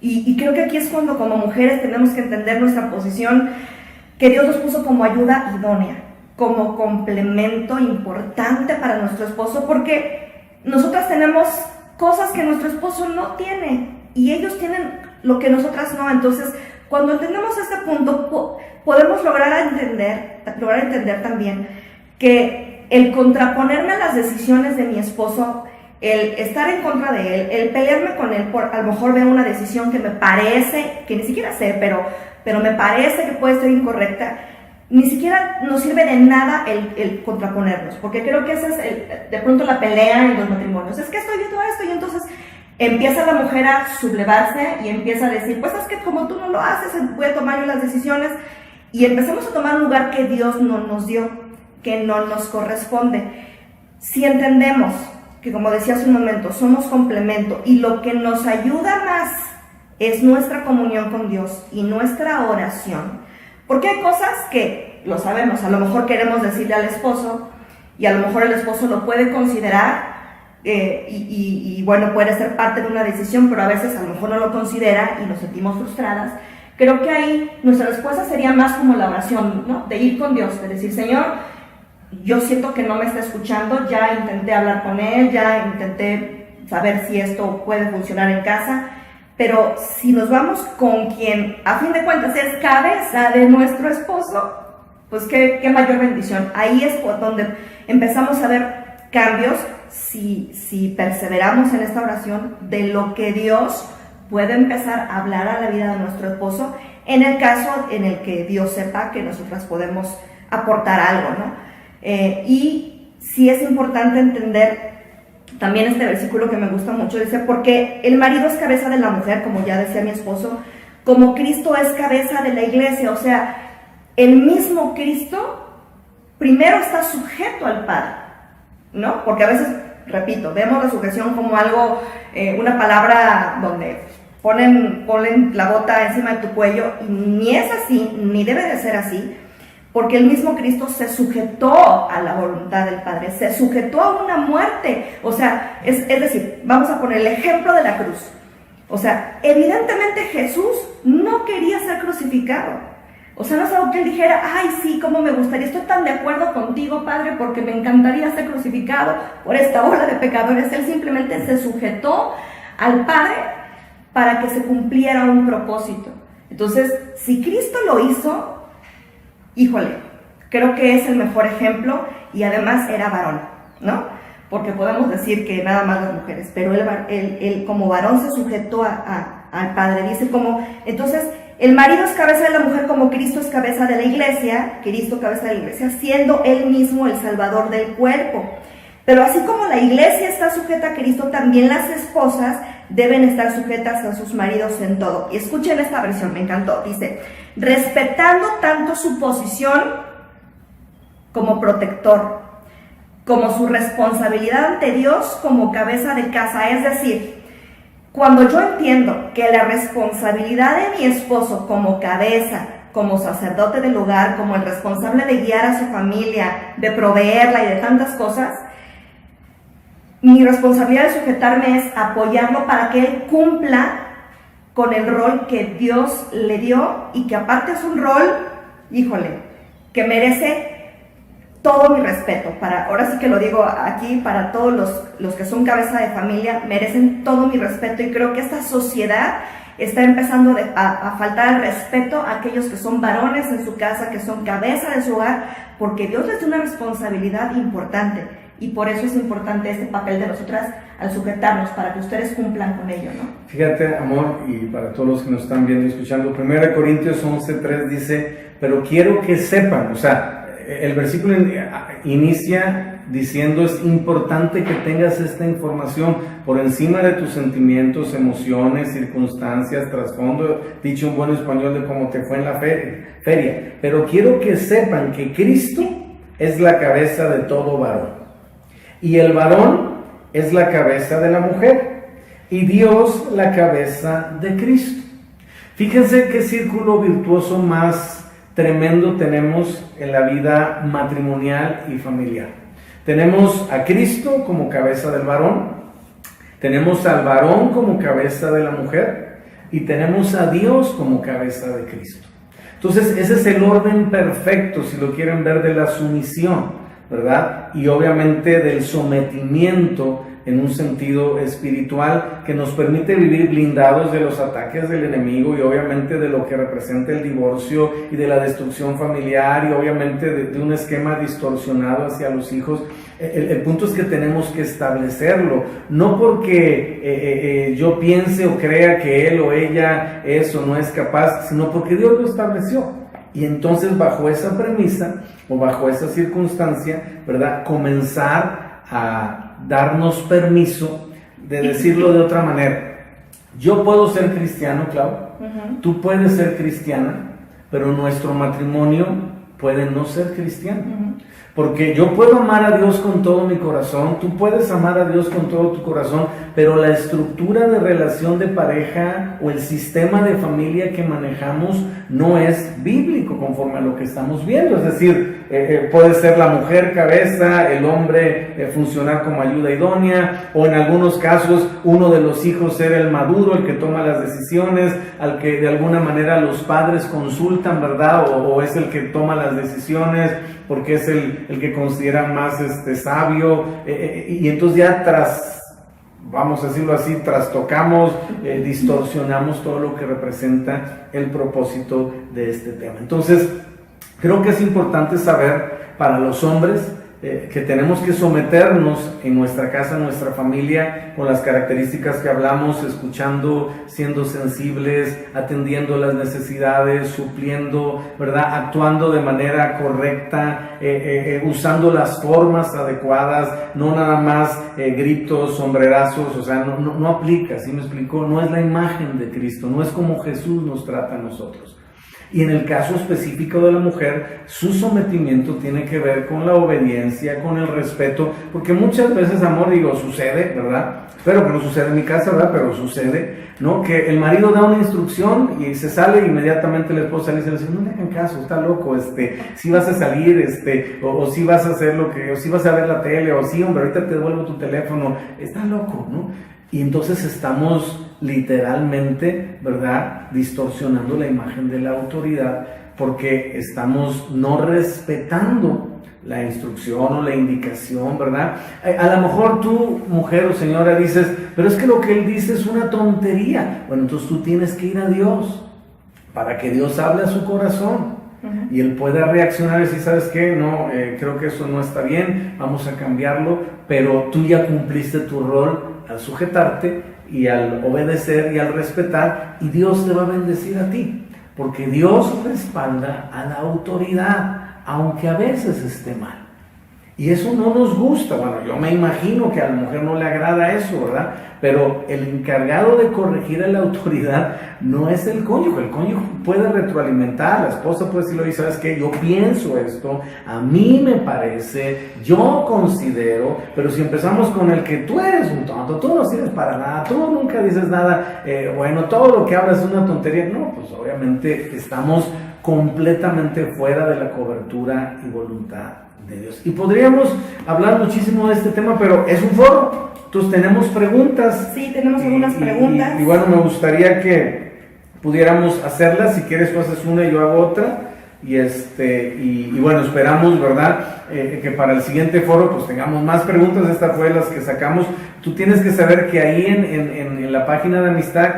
y creo que aquí es cuando como mujeres tenemos que entender nuestra posición, que Dios nos puso como ayuda idónea, como complemento importante para nuestro esposo, porque nosotras tenemos cosas que nuestro esposo no tiene, y ellos tienen lo que nosotras no. Entonces, cuando entendemos este punto, podemos lograr entender también que el contraponerme a las decisiones de mi esposo, el estar en contra de él, el pelearme con él por a lo mejor ver una decisión que me parece, que ni siquiera sé, pero me parece que puede ser incorrecta, ni siquiera nos sirve de nada el contraponernos, porque creo que esa es de pronto la pelea en los matrimonios. Es que estoy viendo esto, y entonces empieza la mujer a sublevarse y empieza a decir, pues es que como tú no lo haces, voy a tomar yo las decisiones, y empezamos a tomar un lugar que Dios no nos dio, que no nos corresponde. Si entendemos que, como decía hace un momento, somos complemento, y lo que nos ayuda más es nuestra comunión con Dios y nuestra oración, porque hay cosas que, lo sabemos, a lo mejor queremos decirle al esposo, y a lo mejor el esposo lo puede considerar, y bueno, puede ser parte de una decisión, pero a veces a lo mejor no lo considera y nos sentimos frustradas. Creo que ahí nuestra respuesta sería más como la oración, ¿no? De ir con Dios, de decir, Señor, yo siento que no me está escuchando, ya intenté hablar con Él, ya intenté saber si esto puede funcionar en casa, pero si nos vamos con quien a fin de cuentas es cabeza de nuestro esposo, pues qué mayor bendición. Ahí es donde empezamos a ver cambios, si perseveramos en esta oración, de lo que Dios puede empezar a hablar a la vida de nuestro esposo, en el caso en el que Dios sepa que nosotras podemos aportar algo, ¿no? Y sí es importante entender también este versículo que me gusta mucho, dice, porque el marido es cabeza de la mujer, como ya decía mi esposo, como Cristo es cabeza de la iglesia. O sea, el mismo Cristo primero está sujeto al Padre, ¿no? Porque a veces, repito, vemos la sujeción como algo, una palabra donde ponen la bota encima de tu cuello, y ni es así, ni debe de ser así, porque el mismo Cristo se sujetó a la voluntad del Padre, se sujetó a una muerte. O sea, es decir, vamos a poner el ejemplo de la cruz. O sea, evidentemente Jesús no quería ser crucificado. O sea, no es algo que él dijera, ay, sí, cómo me gustaría, estoy tan de acuerdo contigo, Padre, porque me encantaría ser crucificado por esta ola de pecadores. Él simplemente se sujetó al Padre para que se cumpliera un propósito. Entonces, si Cristo lo hizo, híjole, creo que es el mejor ejemplo, y además era varón, ¿no? Porque podemos decir que nada más las mujeres, pero él como varón se sujetó al Padre. Dice como, entonces, el marido es cabeza de la mujer como Cristo es cabeza de la iglesia, Cristo cabeza de la iglesia, siendo él mismo el salvador del cuerpo. Pero así como la iglesia está sujeta a Cristo, también las esposas deben estar sujetas a sus maridos en todo. Y escuchen esta versión, me encantó. Dice, respetando tanto su posición como protector, como su responsabilidad ante Dios como cabeza de casa. Es decir, cuando yo entiendo que la responsabilidad de mi esposo como cabeza, como sacerdote del hogar, como el responsable de guiar a su familia, de proveerla y de tantas cosas, mi responsabilidad de sujetarme es apoyarlo para que él cumpla con el rol que Dios le dio, y que aparte es un rol, híjole, que merece todo mi respeto. Ahora sí que lo digo aquí, para todos los que son cabeza de familia, merecen todo mi respeto, y creo que esta sociedad está empezando a faltar el respeto a aquellos que son varones en su casa, que son cabeza de su hogar, porque Dios les da una responsabilidad importante. Y por eso es importante este papel de nosotras al sujetarnos, para que ustedes cumplan con ello, ¿no? Fíjate, amor, y para todos los que nos están viendo y escuchando, 1 Corintios 11:3 dice, pero quiero que sepan, o sea, el versículo inicia diciendo, es importante que tengas esta información por encima de tus sentimientos, emociones, circunstancias, trasfondo, dicho en buen español de cómo te fue en la feria. Pero quiero que sepan que Cristo es la cabeza de todo varón, y el varón es la cabeza de la mujer, y Dios la cabeza de Cristo. Fíjense qué círculo virtuoso más tremendo tenemos en la vida matrimonial y familiar. Tenemos a Cristo como cabeza del varón, tenemos al varón como cabeza de la mujer, y tenemos a Dios como cabeza de Cristo. Entonces, ese es el orden perfecto, si lo quieren ver, de la sumisión, ¿verdad? Y obviamente del sometimiento en un sentido espiritual, que nos permite vivir blindados de los ataques del enemigo, y obviamente de lo que representa el divorcio y de la destrucción familiar, y obviamente de un esquema distorsionado hacia los hijos. El punto es que tenemos que establecerlo, no porque yo piense o crea que él o ella es o no es capaz, sino porque Dios lo estableció. Y entonces, bajo esa premisa o bajo esa circunstancia, ¿verdad?, comenzar a darnos permiso de decirlo de otra manera. Yo puedo ser cristiano, Clau, tú puedes ser cristiana, pero nuestro matrimonio puede no ser cristiano. Porque yo puedo amar a Dios con todo mi corazón, tú puedes amar a Dios con todo tu corazón, pero la estructura de relación de pareja o el sistema de familia que manejamos no es bíblico conforme a lo que estamos viendo. Es decir, puede ser la mujer cabeza, el hombre funcionar como ayuda idónea, o en algunos casos uno de los hijos ser el maduro, el que toma las decisiones, al que de alguna manera los padres consultan, ¿verdad? O es el que toma las decisiones porque es el que consideran más sabio, y entonces ya vamos a decirlo así, trastocamos, distorsionamos todo lo que representa el propósito de este tema. Entonces, creo que es importante saber para los hombres que tenemos que someternos en nuestra casa, en nuestra familia, con las características que hablamos, escuchando, siendo sensibles, atendiendo las necesidades, supliendo, ¿verdad?, actuando de manera correcta, usando las formas adecuadas, no nada más gritos, sombrerazos, o sea, no aplica, ¿sí me explicó? No es la imagen de Cristo, no es como Jesús nos trata a nosotros. Y en el caso específico de la mujer, su sometimiento tiene que ver con la obediencia, con el respeto, porque muchas veces, amor, digo, sucede, ¿verdad? Espero que no suceda en mi casa, ¿verdad? Pero sucede ¿no? Que el marido da una instrucción y se sale, inmediatamente la esposa le dice, no le hagan caso, está loco, si vas a salir, o si vas a hacer o si vas a ver la tele, o si, hombre, ahorita te devuelvo tu teléfono, está loco, ¿no? Y entonces estamos literalmente, ¿verdad?, distorsionando la imagen de la autoridad porque estamos no respetando la instrucción o la indicación, ¿verdad? A lo mejor tú, mujer o señora, dices, pero es que lo que él dice es una tontería. Bueno, entonces tú tienes que ir a Dios para que Dios hable a su corazón y él pueda reaccionar y decir, ¿sabes qué? No, creo que eso no está bien, vamos a cambiarlo, pero tú ya cumpliste tu rol al sujetarte y al obedecer y al respetar, y Dios te va a bendecir a ti, porque Dios respalda a la autoridad, aunque a veces esté mal. Y eso no nos gusta. Bueno, yo me imagino que a la mujer no le agrada eso, ¿verdad? Pero el encargado de corregir a la autoridad no es el cónyuge. El cónyuge puede retroalimentar, la esposa puede decirle, oye, ¿sabes qué? Yo pienso esto, a mí me parece, yo considero, pero si empezamos con el que tú eres un tonto, tú no sirves para nada, tú nunca dices nada, bueno, todo lo que hablas es una tontería, no, pues obviamente estamos completamente fuera de la cobertura y voluntad de Dios. Y podríamos hablar muchísimo de este tema, pero es un foro, entonces tenemos preguntas. Sí, tenemos algunas preguntas. Y bueno, me gustaría que pudiéramos hacerlas. Si quieres, tú haces una y yo hago otra. Y bueno, esperamos, ¿verdad?, que para el siguiente foro pues tengamos más preguntas. Esta fue las que sacamos. Tú tienes que saber que ahí en la página de Amistad,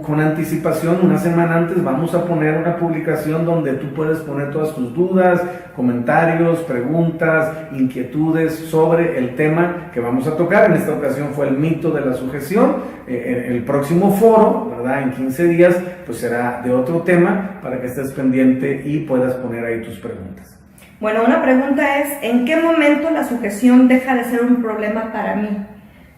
con anticipación, una semana antes, vamos a poner una publicación donde tú puedes poner todas tus dudas, comentarios, preguntas, inquietudes sobre el tema que vamos a tocar. En esta ocasión fue el mito de la sujeción. El próximo foro, ¿verdad?, en 15 días, pues será de otro tema, para que estés pendiente y puedas poner ahí tus preguntas. Bueno, una pregunta es, ¿en qué momento la sujeción deja de ser un problema para mí?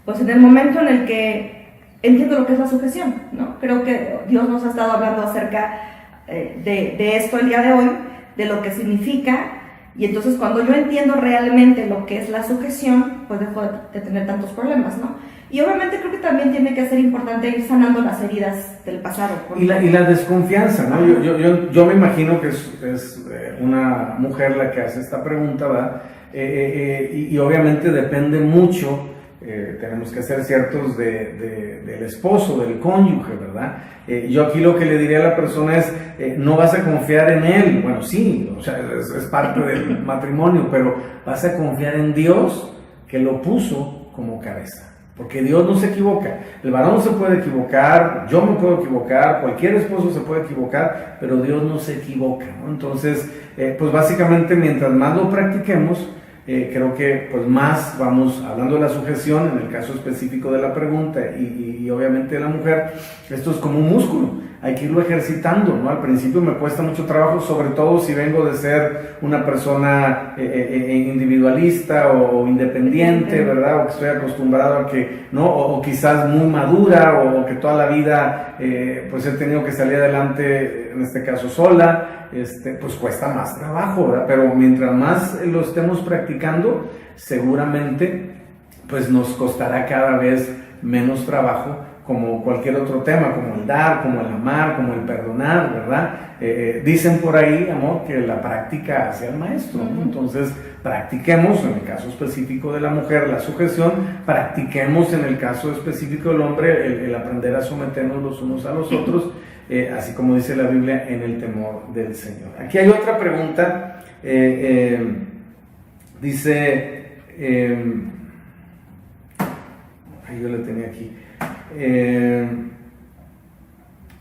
Pues en el momento en el que entiendo lo que es la sujeción, ¿no? Creo que Dios nos ha estado hablando acerca de esto el día de hoy, de lo que significa, y entonces cuando yo entiendo realmente lo que es la sujeción, pues dejo de tener tantos problemas, ¿no? Y obviamente creo que también tiene que ser importante ir sanando las heridas del pasado. Y la desconfianza, ¿no? Yo me imagino que es una mujer la que hace esta pregunta, ¿verdad? Y obviamente depende mucho. Tenemos que ser ciertos del esposo, del cónyuge, ¿verdad? Yo aquí lo que le diría a la persona es, no vas a confiar en él. Bueno, sí, o sea, es parte del matrimonio, pero vas a confiar en Dios, que lo puso como cabeza. Porque Dios no se equivoca. El varón se puede equivocar, yo me puedo equivocar, cualquier esposo se puede equivocar, pero Dios no se equivoca, ¿no? Entonces, pues básicamente mientras más lo practiquemos, creo que pues más vamos hablando de la sujeción, en el caso específico de la pregunta y obviamente de la mujer, esto es como un músculo, hay que irlo ejercitando, ¿no? Al principio me cuesta mucho trabajo, sobre todo si vengo de ser una persona individualista o independiente, ¿verdad? O que estoy acostumbrado a que, ¿no? O quizás muy madura, o que toda la vida pues he tenido que salir adelante, en este caso sola. Pues cuesta más trabajo, ¿verdad? Pero mientras más lo estemos practicando, seguramente pues nos costará cada vez menos trabajo, como cualquier otro tema, como el dar, como el amar, como el perdonar, ¿verdad? Dicen por ahí, amor, que la práctica hace al maestro, ¿no? Entonces practiquemos, en el caso específico de la mujer, la sujeción, practiquemos en el caso específico del hombre el aprender a someternos los unos a los otros, así como dice la Biblia, en el temor del Señor. Aquí hay otra pregunta, dice, yo la tenía aquí,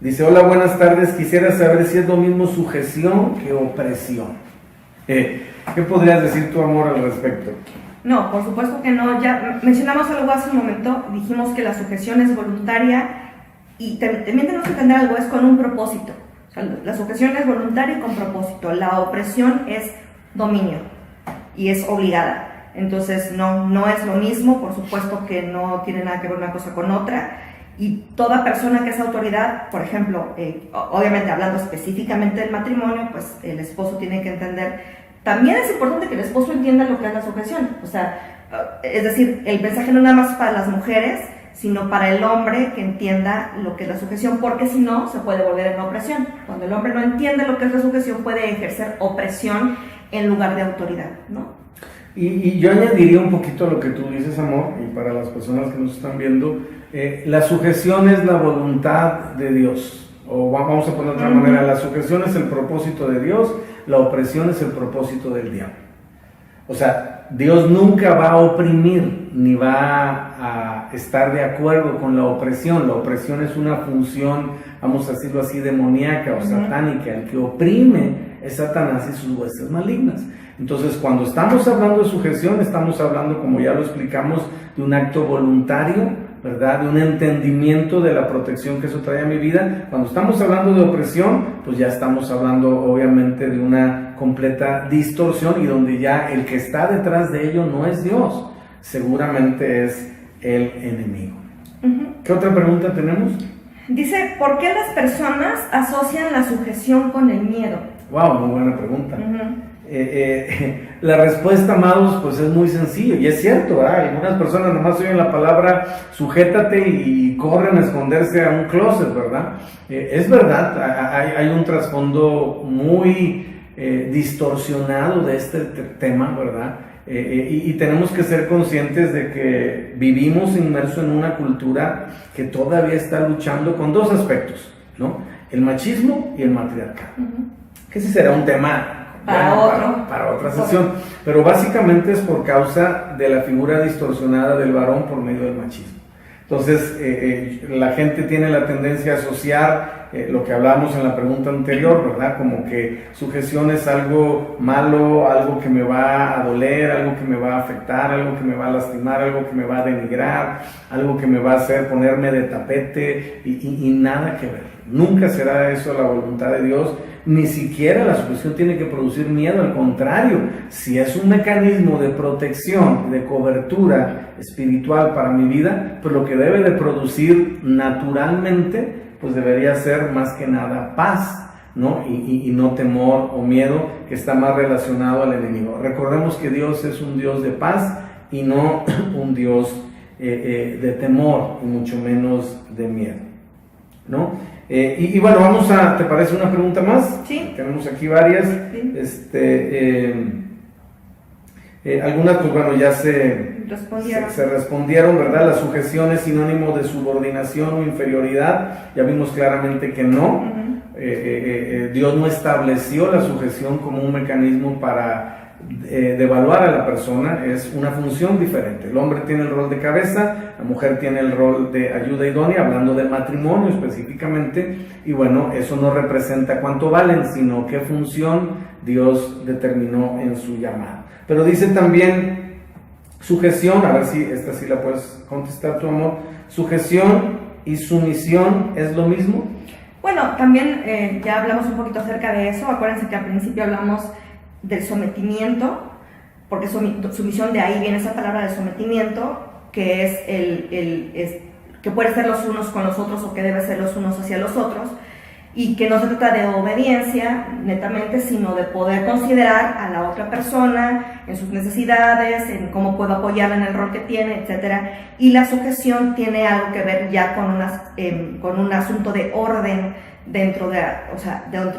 dice, hola, buenas tardes, quisiera saber si es lo mismo sujeción que opresión. ¿Qué podrías decir tu, amor, al respecto? No, por supuesto que no. Ya mencionamos algo hace un momento, dijimos que la sujeción es voluntaria. Y también tenemos que entender algo, es con un propósito. O sea, la sujeción es voluntaria y con propósito. La opresión es dominio y es obligada. Entonces no es lo mismo, por supuesto que no tiene nada que ver una cosa con otra. Y toda persona que es autoridad, por ejemplo, obviamente hablando específicamente del matrimonio, pues el esposo tiene que entender. También es importante que el esposo entienda lo que es la sujeción. O sea, es decir, el mensaje no nada más para las mujeres, sino para el hombre que entienda lo que es la sujeción, porque si no, se puede volver en opresión. Cuando el hombre no entiende lo que es la sujeción, puede ejercer opresión en lugar de autoridad, ¿no? Y yo añadiría un poquito a lo que tú dices, amor, y para las personas que nos están viendo, la sujeción es la voluntad de Dios, o vamos a poner de otra manera, la sujeción es el propósito de Dios, la opresión es el propósito del diablo. O sea, Dios nunca va a oprimir, ni va a estar de acuerdo con la opresión. La opresión es una función, vamos a decirlo así, demoníaca o satánica. El que oprime es Satanás y sus huestes malignas. Entonces, cuando estamos hablando de sujeción, estamos hablando, como ya lo explicamos, de un acto voluntario, ¿verdad? De un entendimiento de la protección que eso trae a mi vida. Cuando estamos hablando de opresión, pues ya estamos hablando obviamente de una completa distorsión, y donde ya el que está detrás de ello no es Dios, seguramente es el enemigo. ¿Qué otra pregunta tenemos? Dice, ¿por qué las personas asocian la sujeción con el miedo? Wow, muy buena pregunta. La respuesta, amados, pues es muy sencillo, y es cierto, ¿verdad? Algunas personas nomás oyen la palabra sujétate y corren a esconderse a un closet, ¿verdad? Es verdad, hay un trasfondo muy distorsionado de este tema, ¿verdad? Y tenemos que ser conscientes de que vivimos inmersos en una cultura que todavía está luchando con dos aspectos, ¿no? El machismo y el matriarcado. Que ese será un tema para otra sesión, pero básicamente es por causa de la figura distorsionada del varón por medio del machismo. Entonces, la gente tiene la tendencia a asociar lo que hablábamos en la pregunta anterior, ¿verdad? Como que sujeción es algo malo, algo que me va a doler, algo que me va a afectar, algo que me va a lastimar, algo que me va a denigrar, algo que me va a hacer ponerme de tapete, y nada que ver. Nunca será eso la voluntad de Dios. Ni siquiera la sujeción tiene que producir miedo, al contrario, si es un mecanismo de protección, de cobertura espiritual para mi vida, pues lo que debe de producir naturalmente, pues debería ser más que nada paz, ¿no? Y no temor o miedo, que está más relacionado al enemigo. Recordemos que Dios es un Dios de paz y no un Dios de temor, y mucho menos de miedo, ¿no? Y bueno, vamos a, ¿te parece una pregunta más? Sí. Tenemos aquí varias. Sí. Algunas, pues bueno, ya se respondieron, ¿verdad? La sujeción es sinónimo de subordinación o inferioridad. Ya vimos claramente que no. Dios no estableció la sujeción como un mecanismo para devaluar a la persona. Es una función diferente. El hombre tiene el rol de cabeza, la mujer tiene el rol de ayuda idónea, hablando del matrimonio específicamente, y bueno, eso no representa cuánto valen, sino qué función Dios determinó en su llamado. Pero dice también sujeción, a ver si esta sí la puedes contestar tu amor, sujeción y sumisión ¿es lo mismo? Bueno, también ya hablamos un poquito acerca de eso. Acuérdense que al principio hablamos del sometimiento, porque sumisión, de ahí viene esa palabra de sometimiento, que es que puede ser los unos con los otros, o que debe ser los unos hacia los otros, y que no se trata de obediencia netamente, sino de poder considerar a la otra persona en sus necesidades, en cómo puedo apoyarla en el rol que tiene, etc. Y la sujeción tiene algo que ver ya con un asunto de orden dentro de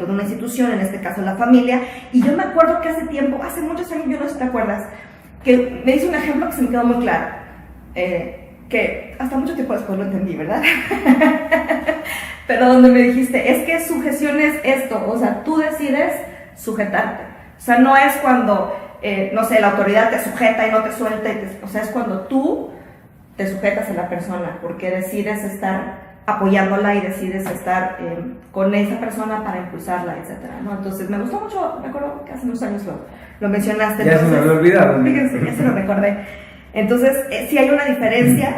una institución, en este caso la familia. Y yo me acuerdo que hace muchos años, yo no sé si te acuerdas, que me hizo un ejemplo que se me quedó muy claro, que hasta mucho tiempo después lo entendí, ¿verdad? Pero donde me dijiste, es que sujeción es esto, o sea, tú decides sujetarte. O sea, no es cuando, no sé, la autoridad te sujeta y no te suelta, o sea, es cuando tú te sujetas a la persona, porque decides estar apoyándola y decides estar con esa persona para impulsarla, etcétera, ¿no? Entonces, me gustó mucho, me acuerdo que hace unos años lo mencionaste. Ya entonces, se me había olvidado. Fíjense, ya se lo recordé. Entonces, sí hay una diferencia.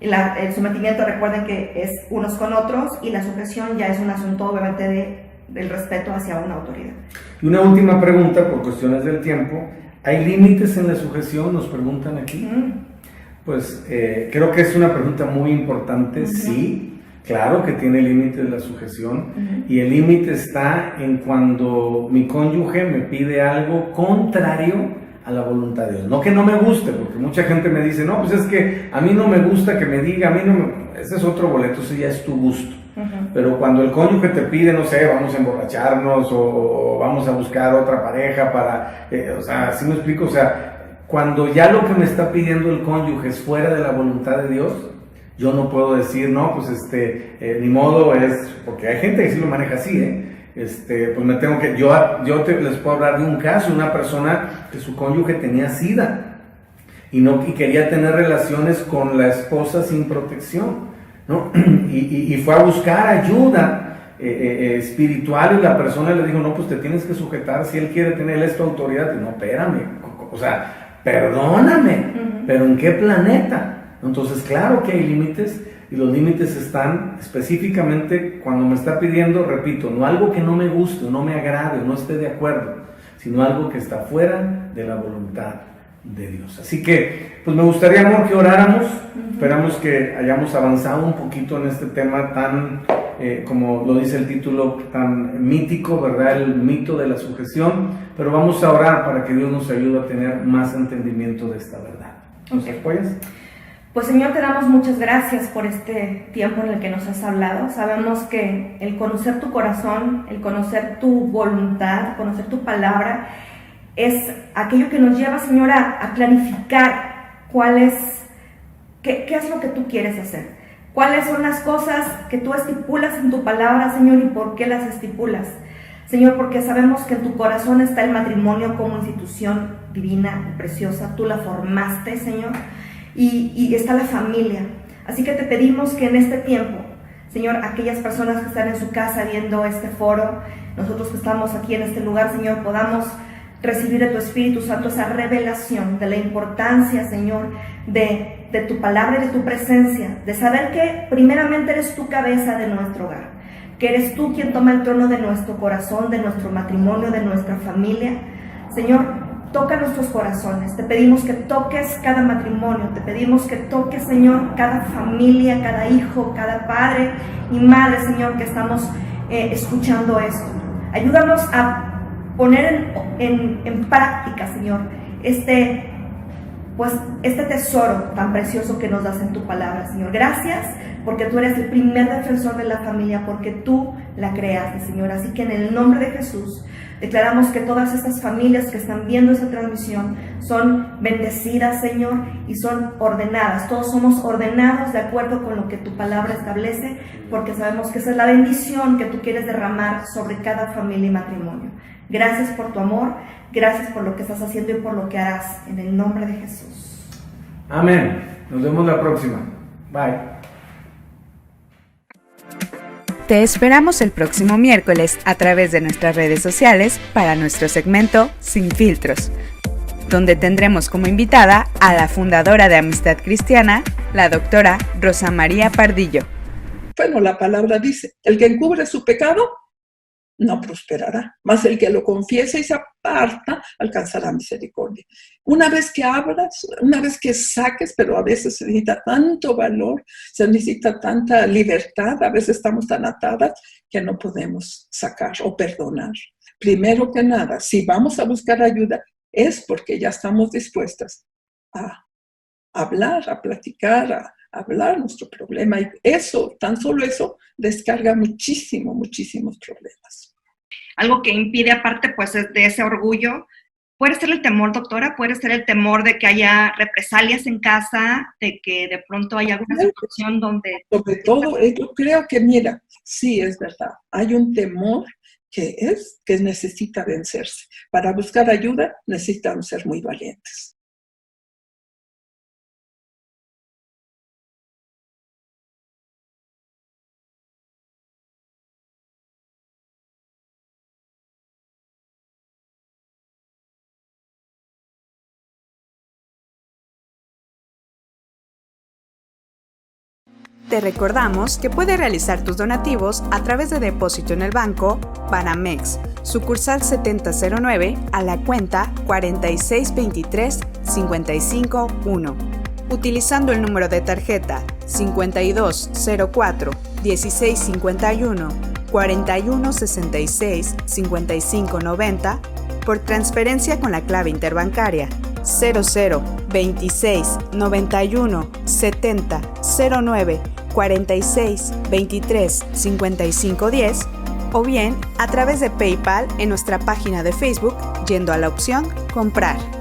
El sometimiento, recuerden que es unos con otros, y la sujeción ya es un asunto, obviamente, del respeto hacia una autoridad. Y una última pregunta, por cuestiones del tiempo. ¿Hay límites en la sujeción? Nos preguntan aquí. Pues creo que es una pregunta muy importante. Sí. Claro que tiene límites la sujeción, y el límite está en cuando mi cónyuge me pide algo contrario a la voluntad de Dios. No que no me guste, porque mucha gente me dice, no, pues es que a mí no me gusta que me diga, a mí no me... Ese es otro boleto, ese ya es tu gusto. Pero cuando el cónyuge te pide, no sé, vamos a emborracharnos o vamos a buscar otra pareja para, o sea, ¿sí me explico? O sea, cuando ya lo que me está pidiendo el cónyuge es fuera de la voluntad de Dios, yo no puedo decir, no, pues ni modo es, porque hay gente que sí lo maneja así, pues me tengo que, les puedo hablar de un caso, una persona que su cónyuge tenía SIDA y quería tener relaciones con la esposa sin protección, ¿no? Y fue a buscar ayuda espiritual y la persona le dijo, no, pues te tienes que sujetar, si él quiere tener, él es tu autoridad. Y no, espérame, o sea, perdóname, pero ¿en qué planeta? Entonces, claro que hay límites, y los límites están específicamente cuando me está pidiendo, repito, no algo que no me guste, no me agrade, no esté de acuerdo, sino algo que está fuera de la voluntad de Dios. Así que, pues me gustaría, amor, que oráramos. Esperamos que hayamos avanzado un poquito en este tema tan, como lo dice el título, tan mítico, ¿verdad? El mito de la sujeción. Pero vamos a orar para que Dios nos ayude a tener más entendimiento de esta verdad. ¿Nos apoyas? Pues Señor, te damos muchas gracias por este tiempo en el que nos has hablado. Sabemos que el conocer tu corazón, el conocer tu voluntad, conocer tu palabra, es aquello que nos lleva, Señor, a planificar qué es lo que tú quieres hacer. Cuáles son las cosas que tú estipulas en tu palabra, Señor, y por qué las estipulas. Señor, porque sabemos que en tu corazón está el matrimonio como institución divina y preciosa. Tú la formaste, Señor. Y está la familia. Así que te pedimos que en este tiempo, Señor, aquellas personas que están en su casa viendo este foro, nosotros que estamos aquí en este lugar, Señor, podamos recibir de tu Espíritu Santo esa revelación de la importancia, Señor, de tu palabra y de tu presencia, de saber que primeramente eres tu cabeza de nuestro hogar, que eres tú quien toma el trono de nuestro corazón, de nuestro matrimonio, de nuestra familia. Señor, toca nuestros corazones, te pedimos que toques cada matrimonio, te pedimos que toques, Señor, cada familia, cada hijo, cada padre y madre, Señor, que estamos escuchando esto. Ayúdanos a poner en práctica, Señor, este tesoro tan precioso que nos das en tu palabra, Señor. Gracias porque tú eres el primer defensor de la familia, porque tú la creaste, Señor. Así que en el nombre de Jesús declaramos que todas estas familias que están viendo esta transmisión son bendecidas, Señor, y son ordenadas. Todos somos ordenados de acuerdo con lo que tu palabra establece, porque sabemos que esa es la bendición que tú quieres derramar sobre cada familia y matrimonio. Gracias por tu amor, gracias por lo que estás haciendo y por lo que harás, en el nombre de Jesús. Amén. Nos vemos la próxima. Bye. Te esperamos el próximo miércoles a través de nuestras redes sociales para nuestro segmento Sin Filtros, donde tendremos como invitada a la fundadora de Amistad Cristiana, la doctora Rosa María Pardillo. Bueno, la palabra dice, el que encubre su pecado no prosperará, mas el que lo confiesa y se aparta alcanzará misericordia. Una vez que abras, una vez que saques, pero a veces se necesita tanto valor, se necesita tanta libertad, a veces estamos tan atadas que no podemos sacar o perdonar. Primero que nada, si vamos a buscar ayuda, es porque ya estamos dispuestas a hablar, a platicar, a hablar nuestro problema, y eso, tan solo eso, descarga muchísimos problemas. Algo que impide, aparte, pues, de ese orgullo, puede ser el temor, doctora, puede ser el temor de que haya represalias en casa, de que de pronto haya alguna situación donde... Sobre todo, yo creo que, mira, sí, es verdad, hay un temor que necesita vencerse. Para buscar ayuda, necesitamos ser muy valientes. Te recordamos que puedes realizar tus donativos a través de depósito en el banco Banamex, sucursal 7009 a la cuenta 4623551, utilizando el número de tarjeta 5204 1651 4166 5590 por transferencia con la clave interbancaria 00 26 91 70 09 46 23 55 10 o bien a través de PayPal en nuestra página de Facebook yendo a la opción Comprar.